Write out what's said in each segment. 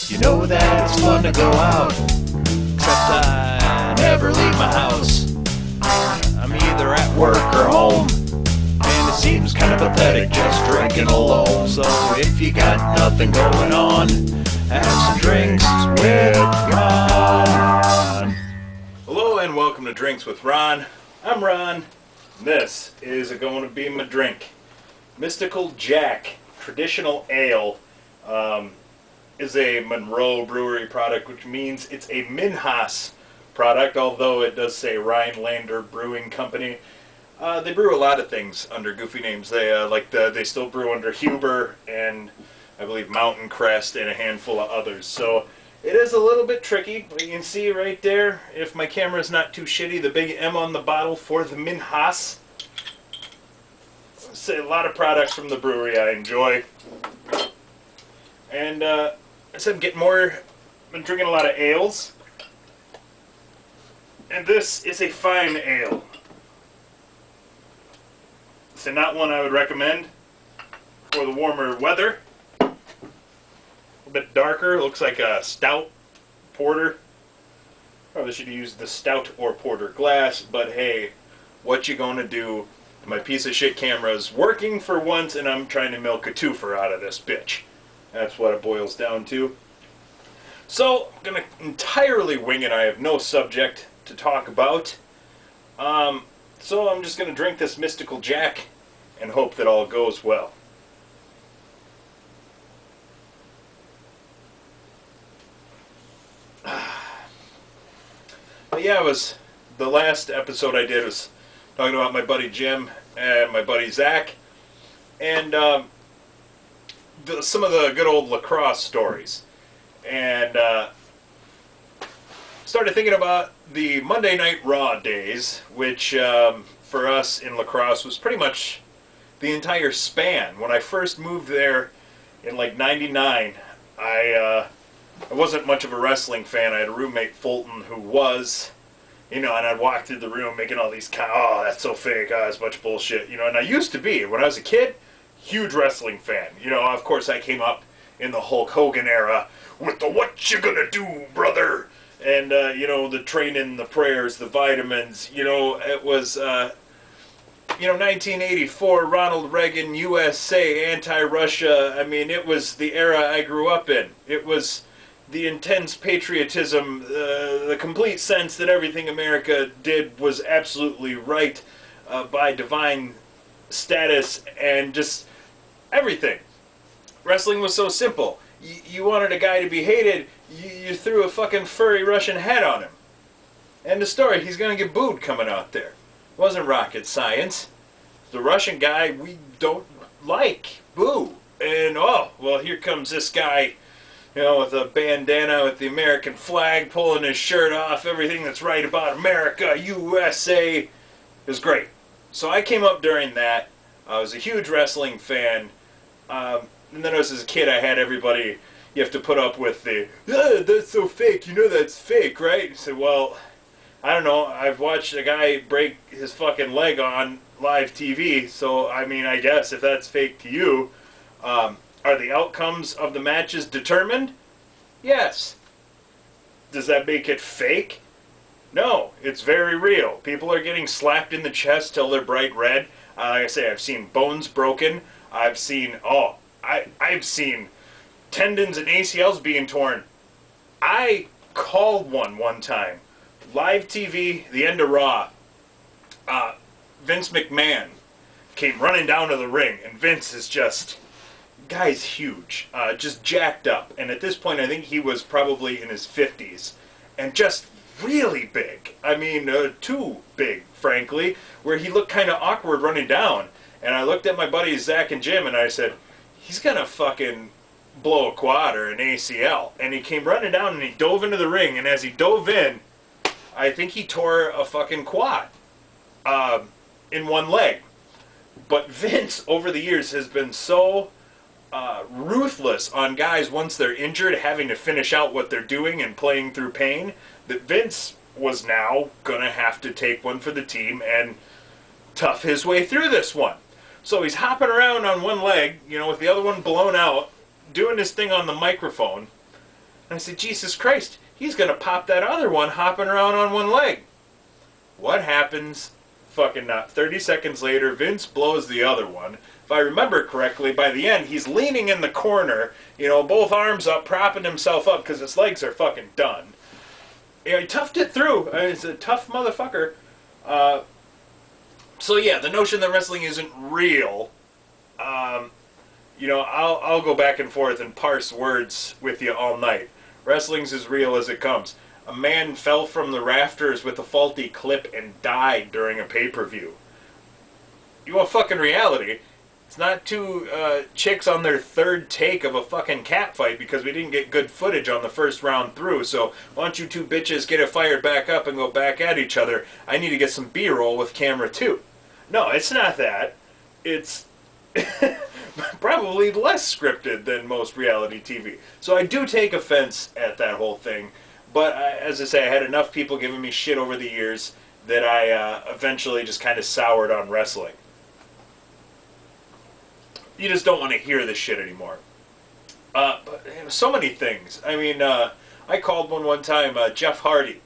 You know that it's fun to go out, except I never leave my house. I'm either at work or home, and it seems kind of pathetic just drinking alone. So if you got nothing going on, have some drinks with Ron. Hello and welcome to Drinks with Ron. I'm Ron. This is going to be my drink. Mystical Jack Traditional Ale is a Monroe Brewery product, which means it's a Minhas product, although it does say Rhinelander Brewing Company. They brew a lot of things under goofy names. They still brew under Huber and I believe Mountain Crest and a handful of others. So it is a little bit tricky. You can see right there, if my camera is not too shitty, the big M on the bottle for the Minhas. Say a lot of products from the brewery I enjoy. And I said I've been drinking a lot of ales. And this is a fine ale. So not one I would recommend for the warmer weather. A bit darker, looks like a stout porter. Probably should have used the stout or porter glass, but hey, what you gonna do? My piece of shit camera is working for once and I'm trying to milk a twofer out of this bitch. That's what it boils down to. So, I'm gonna entirely wing it. I have no subject to talk about. So I'm just gonna drink this Mystical Jack and hope that all goes well. But yeah, the last episode I did was talking about my buddy Jim and my buddy Zach, and some of the good old lacrosse stories. And started thinking about the Monday Night Raw days, which for us in lacrosse was pretty much the entire span. When I first moved there in like '99, I wasn't much of a wrestling fan. I had a roommate, Fulton, who was, and I'd walk through the room making all these oh, that's so fake, oh, that's a bunch of bullshit, and I used to be, when I was a kid, huge wrestling fan. Of course I came up in the Hulk Hogan era with the what you gonna do, brother, and, the training, the prayers, the vitamins, it was, 1984, Ronald Reagan, USA, anti-Russia. I mean, it was the era I grew up in. It was the intense patriotism, the complete sense that everything America did was absolutely right by divine status, and just everything. Wrestling was so simple. You wanted a guy to be hated, you threw a fucking furry Russian hat on him. End of story. He's going to get booed coming out there. It wasn't rocket science. The Russian guy we don't like. Boo. And, oh, well, here comes this guy, with a bandana with the American flag, pulling his shirt off, everything that's right about America, USA. It was great. So I came up during that. I was a huge wrestling fan. And then as a kid, I had everybody, you have to put up with the, that's so fake, that's fake, right? I said, well, I don't know, I've watched a guy break his fucking leg on live TV, so, I mean, I guess if that's fake to you, are the outcomes of the matches determined? Yes. Does that make it fake? No, it's very real. People are getting slapped in the chest till they're bright red. Like I say, I've seen bones broken. I've seen, I've seen tendons and ACLs being torn. I called one time. Live TV, the end of Raw. Vince McMahon came running down to the ring, and Vince is just, guy's huge, just jacked up. And at this point, I think he was probably in his 50s, and just really big. I mean, too big, frankly, where he looked kind of awkward running down. And I looked at my buddies Zach and Jim, and I said, he's gonna fucking blow a quad or an ACL. And he came running down, and he dove into the ring, and as he dove in, I think he tore a fucking quad in one leg. But Vince, over the years, has been so ruthless on guys once they're injured, having to finish out what they're doing and playing through pain, that Vince was now gonna have to take one for the team and tough his way through this one. So he's hopping around on one leg, with the other one blown out, doing his thing on the microphone, And I said, Jesus Christ, he's going to pop that other one hopping around on one leg. What happens? Fucking not 30 seconds later, Vince blows the other one. If I remember correctly, by the end, he's leaning in the corner, you know, both arms up, propping himself up because his legs are fucking done. You know, he toughed it through. I mean, he's a tough motherfucker. So yeah, the notion that wrestling isn't real, you know, I'll go back and forth and parse words with you all night. Wrestling's as real as it comes. A man fell from the rafters with a faulty clip and died during a pay-per-view. You want fucking reality? It's not two chicks on their third take of a fucking cat fight because we didn't get good footage on the first round through. So why don't you two bitches get it fired back up and go back at each other? I need to get some B-roll with camera 2. No, it's not that. It's probably less scripted than most reality TV. So I do take offense at that whole thing. But as I say, I had enough people giving me shit over the years that I eventually just kind of soured on wrestling. You just don't want to hear this shit anymore. But so many things. I mean, I called one time, Jeff Hardy.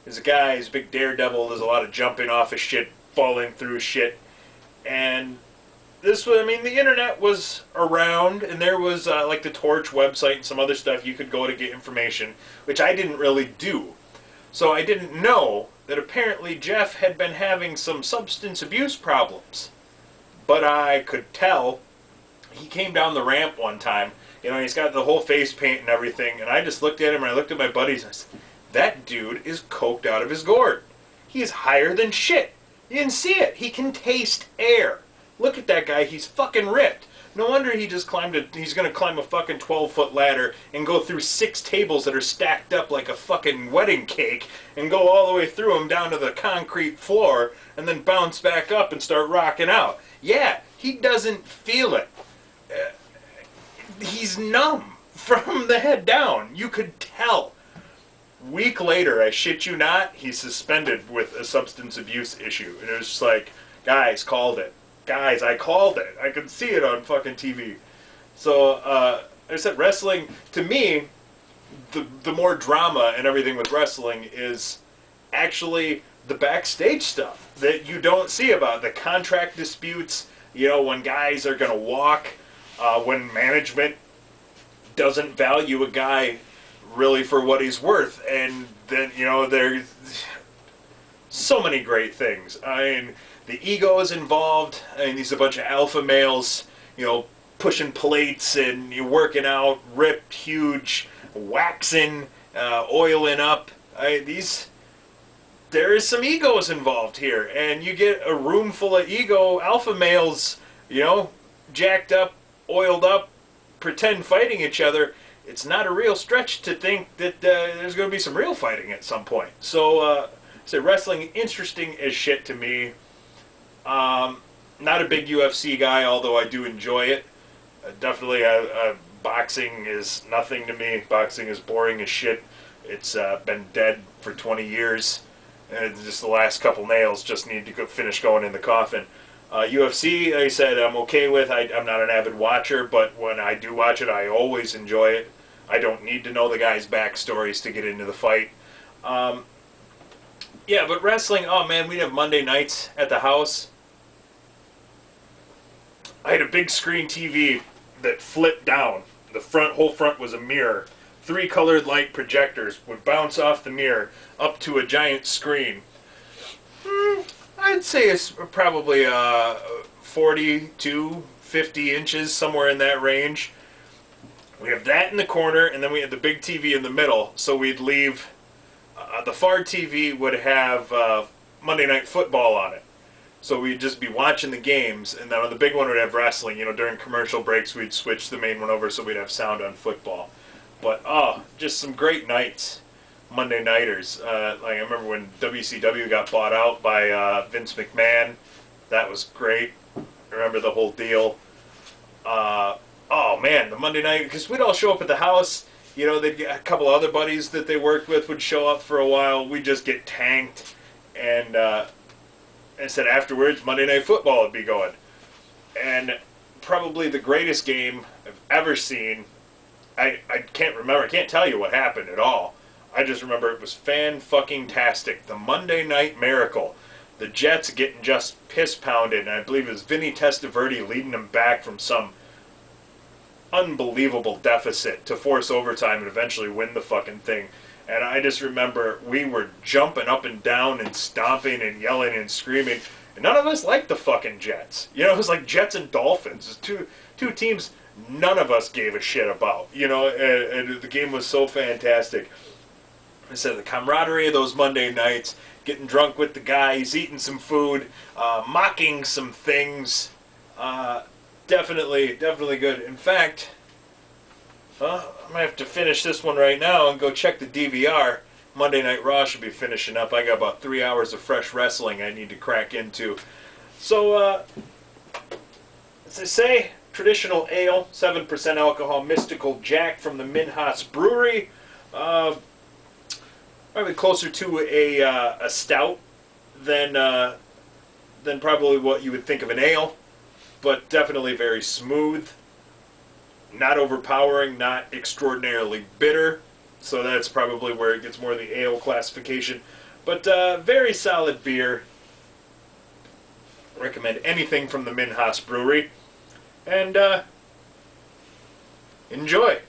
He's a guy, he's a big daredevil, there's a lot of jumping off of shit, falling through shit. And this was, I mean, the internet was around, and there was like the Torch website and some other stuff you could go to get information, which I didn't really do. So I didn't know that apparently Jeff had been having some substance abuse problems. But I could tell. He came down the ramp one time, you know, he's got the whole face paint and everything, and I just looked at him and I looked at my buddies and I said, that dude is coked out of his gourd. He is higher than shit. You didn't see it. He can taste air. Look at that guy. He's fucking ripped. No wonder he just he's going to climb a fucking 12-foot ladder and go through 6 tables that are stacked up like a fucking wedding cake and go all the way through them down to the concrete floor and then bounce back up and start rocking out. Yeah, he doesn't feel it. He's numb from the head down. You could tell. Week later, I shit you not, he's suspended with a substance abuse issue. And it was just like, guys, called it. Guys, I called it. I could see it on fucking TV. So, I said wrestling, to me, the more drama and everything with wrestling is actually the backstage stuff that you don't see about. The contract disputes, you know, when guys are going to walk, when management doesn't value a guy really for what he's worth. And then, you know, there's so many great things. I mean, the ego is involved. I mean, these are a bunch of alpha males, you know, pushing plates and you working out, ripped, huge, waxing, oiling up. There is some egos involved here. And you get a room full of ego alpha males, you know, jacked up, oiled up, pretend fighting each other. It's not a real stretch to think that there's going to be some real fighting at some point. So, wrestling, interesting as shit to me. Not a big UFC guy, although I do enjoy it. Definitely, boxing is nothing to me. Boxing is boring as shit. It's been dead for 20 years. And just the last couple nails just need to finish going in the coffin. UFC, like I said, I'm okay with. I'm not an avid watcher, but when I do watch it, I always enjoy it. I don't need to know the guys' backstories to get into the fight. Yeah, but wrestling, oh man, we'd have Monday nights at the house. I had a big screen TV that flipped down. The whole front was a mirror. 3 colored light projectors would bounce off the mirror up to a giant screen. I'd say it's probably 40 to 50 inches, somewhere in that range. We have that in the corner, and then we had the big TV in the middle. So we'd leave, the far TV would have Monday Night Football on it. So we'd just be watching the games, and then on the big one would have wrestling. You know, during commercial breaks, we'd switch the main one over so we'd have sound on football. But, just some great nights. Monday nighters. Like I remember when WCW got bought out by Vince McMahon. That was great. I remember the whole deal. Oh man, the Monday night, because we'd all show up at the house. You know, they'd get a couple other buddies that they worked with would show up for a while. We'd just get tanked, and said afterwards Monday Night Football would be going. And probably the greatest game I've ever seen I can't remember. I can't tell you what happened at all. I just remember it was fan-fucking-tastic. The Monday Night Miracle. The Jets getting just piss-pounded, and I believe it was Vinny Testaverde leading them back from some unbelievable deficit to force overtime and eventually win the fucking thing. And I just remember we were jumping up and down and stomping and yelling and screaming. And none of us liked the fucking Jets. You know, it was like Jets and Dolphins. It was two teams none of us gave a shit about. You know, and the game was so fantastic. I said the camaraderie of those Monday nights, getting drunk with the guys, eating some food, mocking some things. Definitely good. In fact, I might have to finish this one right now and go check the DVR. Monday Night Raw should be finishing up. I got about 3 hours of fresh wrestling I need to crack into. So, as they say, traditional ale, 7% alcohol, Mystical Jack from the Minhas Brewery. Probably closer to a stout than probably what you would think of an ale, but definitely very smooth, not overpowering, not extraordinarily bitter, so that's probably where it gets more of the ale classification, but very solid beer. Recommend anything from the Minhas Brewery, and enjoy.